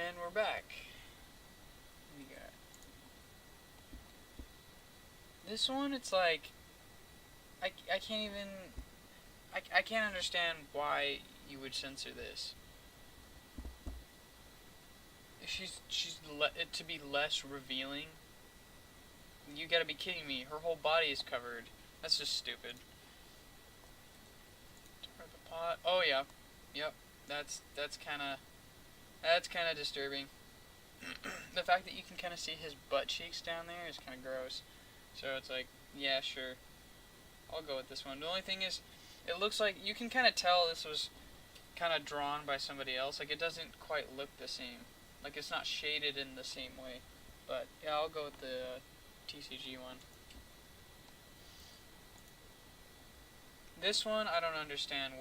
And we're back. We got this one. It's like I can't even I can't understand why you would censor this. To be less revealing. You gotta be kidding me. Her whole body is covered. That's just stupid. The pot. Oh yeah, yep. That's kind of disturbing. The fact that you can kind of see his butt cheeks down there is kind of gross. So it's like, yeah, sure. I'll go with this one. The only thing is, it looks like you can kind of tell this was kind of drawn by somebody else. Like, it doesn't quite look the same. Like, it's not shaded in the same way. But, yeah, I'll go with the TCG one. This one, I don't understand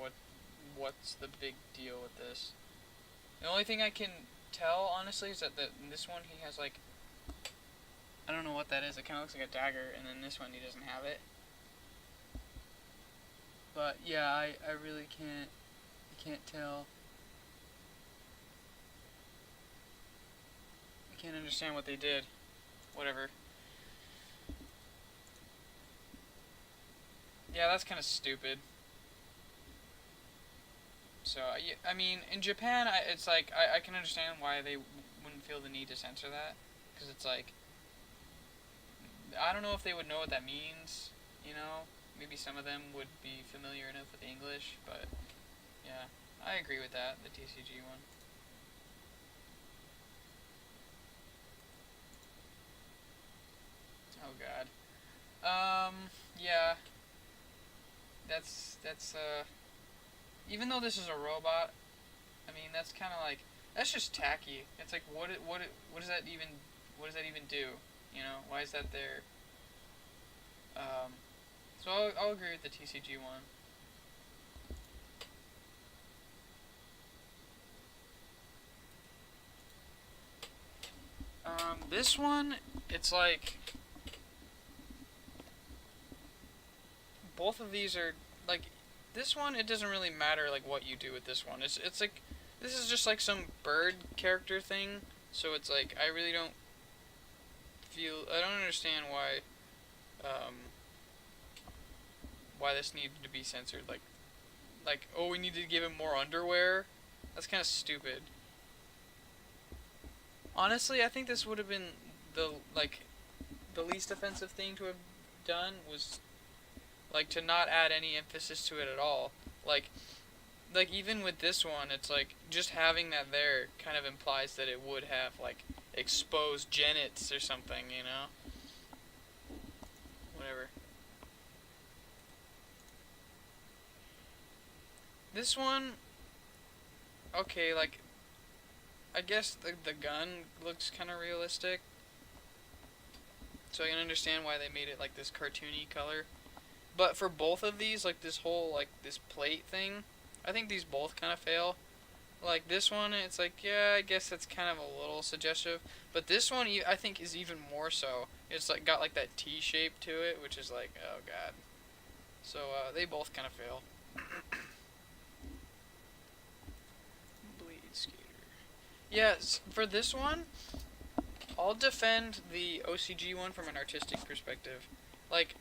what's the big deal with this. The only thing I can tell, honestly, is that in this one he has, like, I don't know what that is. It kind of looks like a dagger, and then this one he doesn't have it. But, yeah, I really can't tell. I can't understand what they did. Whatever. Yeah, that's kind of stupid. So, I mean, in Japan, it's like, I can understand why they wouldn't feel the need to censor that. Because it's like, I don't know if they would know what that means, you know? Maybe some of them would be familiar enough with English, but, yeah. I agree with that, the TCG one. Oh, God. Yeah. That's even though this is a robot, I mean, that's kind of like, that's just tacky. It's like, what does that even do? You know, why is that there? Um, so I'll agree with the TCG one. This one, it's like, both of these are, like, this one, it doesn't really matter, like, what you do with this one. It's like, this is just like some bird character thing, so it's like, I really don't I don't understand um, why this needed to be censored. Oh, we need to give him more underwear? That's kind of stupid. Honestly, I think this would have been the, like, the least offensive thing to have done was, like, to not add any emphasis to it at all. Like even with this one, it's like just having that there kind of implies that it would have like exposed genits or something, you know? Whatever. This one, okay, like I guess the gun looks kind of realistic, so I can understand why they made it like this cartoony color. But for both of these, like this whole like this plate thing, I think these both kind of fail. Like this one, it's like, yeah, I guess that's kind of a little suggestive. But this one, I think, is even more so. It's like got like that T shape to it, which is like, oh god. So they both kind of fail. Bleed Skater. Yes, for this one, I'll defend the OCG one from an artistic perspective. Like,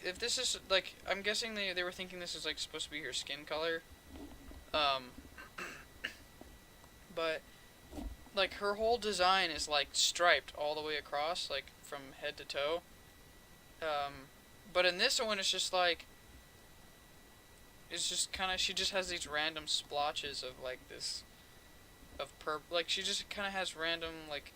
if this is like, I'm guessing they were thinking this is like supposed to be her skin color. Um, but like her whole design is like striped all the way across, like from head to toe. Um, but in this one, it's just like it's just kind of she just has these random splotches of like this of purple. Like she just kind of has random like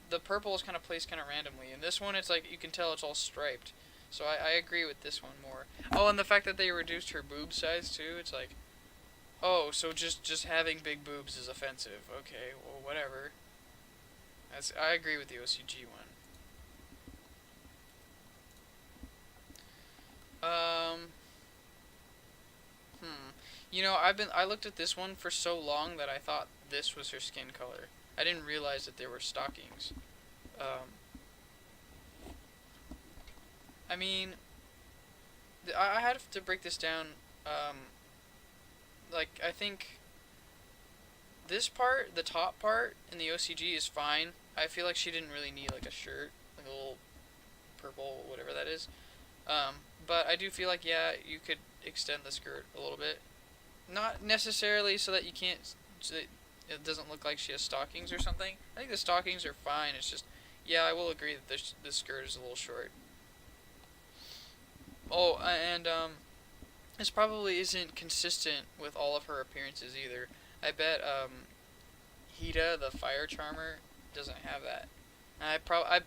the purple is kind of placed kind of randomly. In this one, it's like you can tell it's all striped. So I agree with this one more. Oh, and the fact that they reduced her boob size too. It's like, oh, so just having big boobs is offensive. Okay, well whatever. I agree with the OCG one. Um, hmm. You know, I looked at this one for so long that I thought this was her skin color. I didn't realize that there were stockings. Um, I mean, I had to break this down. Like I think this part, the top part in the OCG is fine. I feel like she didn't really need like a shirt, like a little purple, whatever that is. Um, but I do feel like, yeah, you could extend the skirt a little bit. Not necessarily so that you can't, so that it doesn't look like she has stockings or something. I think the stockings are fine. It's just, yeah, I will agree that this skirt is a little short. Oh, and this probably isn't consistent with all of her appearances either. I bet Hida, the fire charmer, doesn't have that.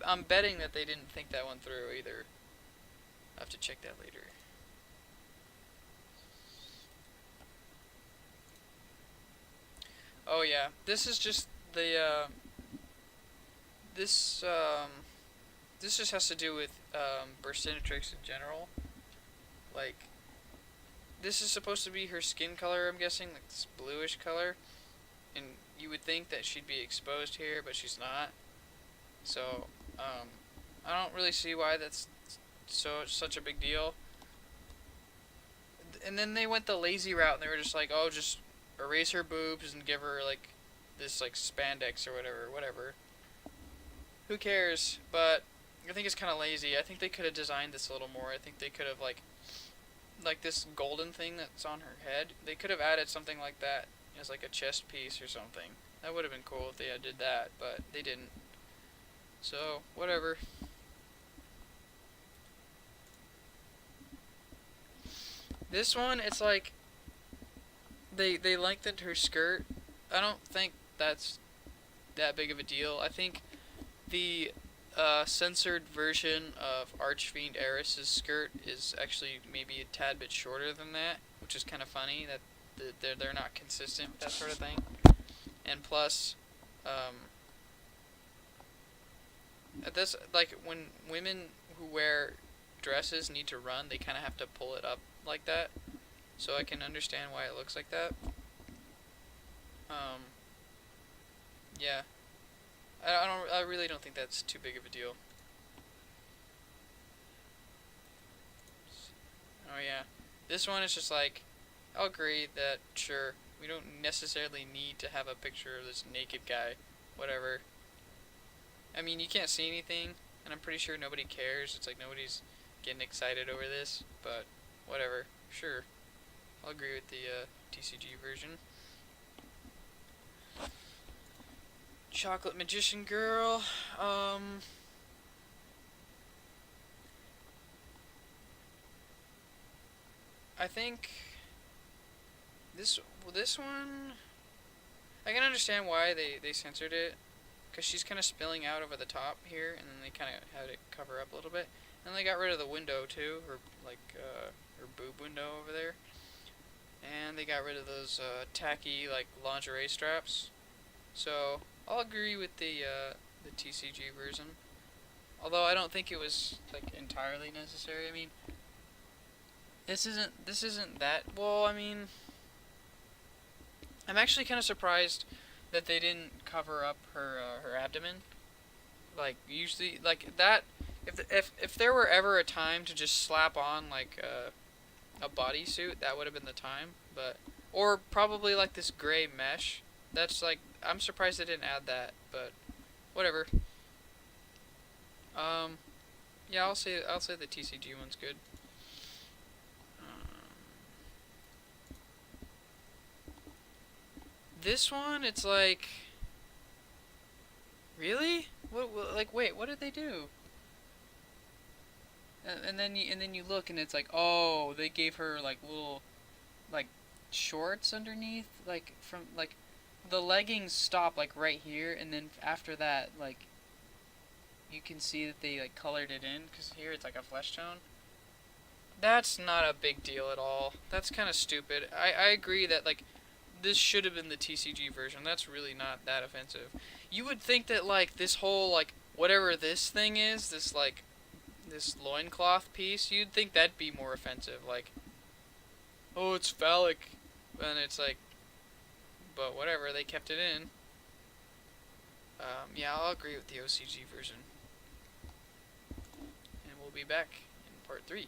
I'm betting that they didn't think that one through either. I have to check that later. Oh yeah, this is just the this this just has to do with Burstinatrix in general. Like, this is supposed to be her skin color, I'm guessing, like this bluish color, and you would think that she'd be exposed here, but she's not. So, I don't really see why that's such a big deal. And then they went the lazy route, and they were just like, oh, just erase her boobs and give her like this like spandex or whatever. Who cares? But I think it's kind of lazy. I think they could have designed this a little more. I think they could have like this golden thing that's on her head. They could have added something like that as like a chest piece or something. That would have been cool if they did that, but they didn't. So, whatever. This one, it's like they lengthened her skirt. I don't think that's that big of a deal. I think the censored version of Archfiend Eris's skirt is actually maybe a tad bit shorter than that, which is kind of funny that they're not consistent with that sort of thing. And plus, at this, like, when women who wear dresses need to run, they kind of have to pull it up like that. So I can understand why it looks like that. Um, yeah. I really don't think that's too big of a deal. Oh yeah. This one is just like, I'll agree that, sure, we don't necessarily need to have a picture of this naked guy. Whatever. I mean, you can't see anything, and I'm pretty sure nobody cares. It's like nobody's getting excited over this, but whatever. Sure. I'll agree with the TCG version. Chocolate Magician Girl. I think this one, I can understand why they censored it, because she's kind of spilling out over the top here, and then they kind of had it cover up a little bit, and they got rid of the window too, her her boob window over there, and they got rid of those tacky like lingerie straps. So I'll agree with the TCG version, although I don't think it was like entirely necessary. I mean, this isn't that well. I mean, I'm actually kind of surprised that they didn't cover up her abdomen. Like usually, like that. If there were ever a time to just slap on like a bodysuit, that would have been the time. But or probably like this gray mesh. That's like, I'm surprised they didn't add that. But whatever. Yeah, I'll say the TCG one's good. This one, it's like, really? What? Like, wait, what did they do? And then you look and it's like, oh, they gave her like little like shorts underneath, like from like the leggings stop like right here, and then after that, like you can see that they like colored it in, because here it's like a flesh tone. That's not a big deal at all. That's kind of stupid. I agree that like this should have been the TCG version. That's really not that offensive. You would think that like this whole like whatever this thing is, this like this loincloth piece, you'd think that'd be more offensive. Like, oh, it's phallic, and it's like, but whatever, they kept it in. Yeah, I'll agree with the OCG version. And we'll be back in part 3.